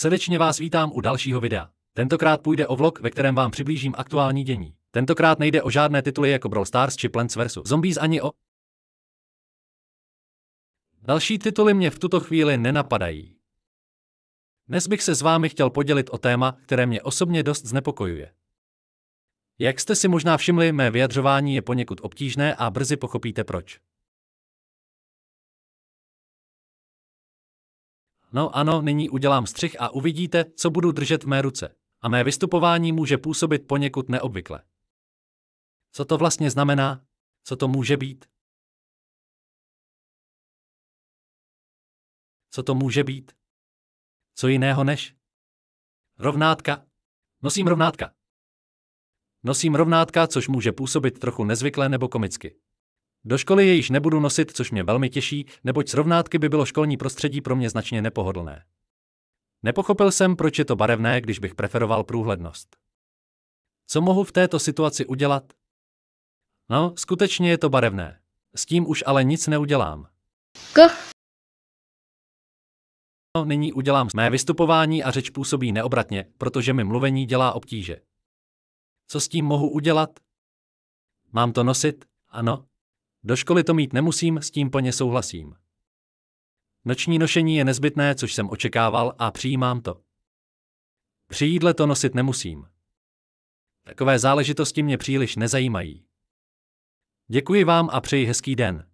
Srdečně vás vítám u dalšího videa. Tentokrát půjde o vlog, ve kterém vám přiblížím aktuální dění. Tentokrát nejde o žádné tituly jako Brawl Stars či Plants vs. Zombies ani o... Další tituly mě v tuto chvíli nenapadají. Dnes bych se s vámi chtěl podělit o téma, které mě osobně dost znepokojuje. Jak jste si možná všimli, mé vyjadřování je poněkud obtížné a brzy pochopíte proč. No ano, nyní udělám střih a uvidíte, co budu držet v mé ruce. A mé vystupování může působit poněkud neobvykle. Co to vlastně znamená? Co to může být? Co to může být? Co jiného než? Rovnátka. Nosím rovnátka. Nosím rovnátka, což může působit trochu nezvykle nebo komicky. Do školy je již nebudu nosit, což mě velmi těší, neboť s rovnátky by bylo školní prostředí pro mě značně nepohodlné. Nepochopil jsem, proč je to barevné, když bych preferoval průhlednost. Co mohu v této situaci udělat? No, skutečně je to barevné. S tím už ale nic neudělám. No, nyní udělám mé vystupování a řeč působí neobratně, protože mi mluvení dělá obtíže. Co s tím mohu udělat? Mám to nosit? Ano. Do školy to mít nemusím, s tím plně souhlasím. Noční nošení je nezbytné, což jsem očekával a přijímám to. Při jídle to nosit nemusím. Takové záležitosti mě příliš nezajímají. Děkuji vám a přeji hezký den.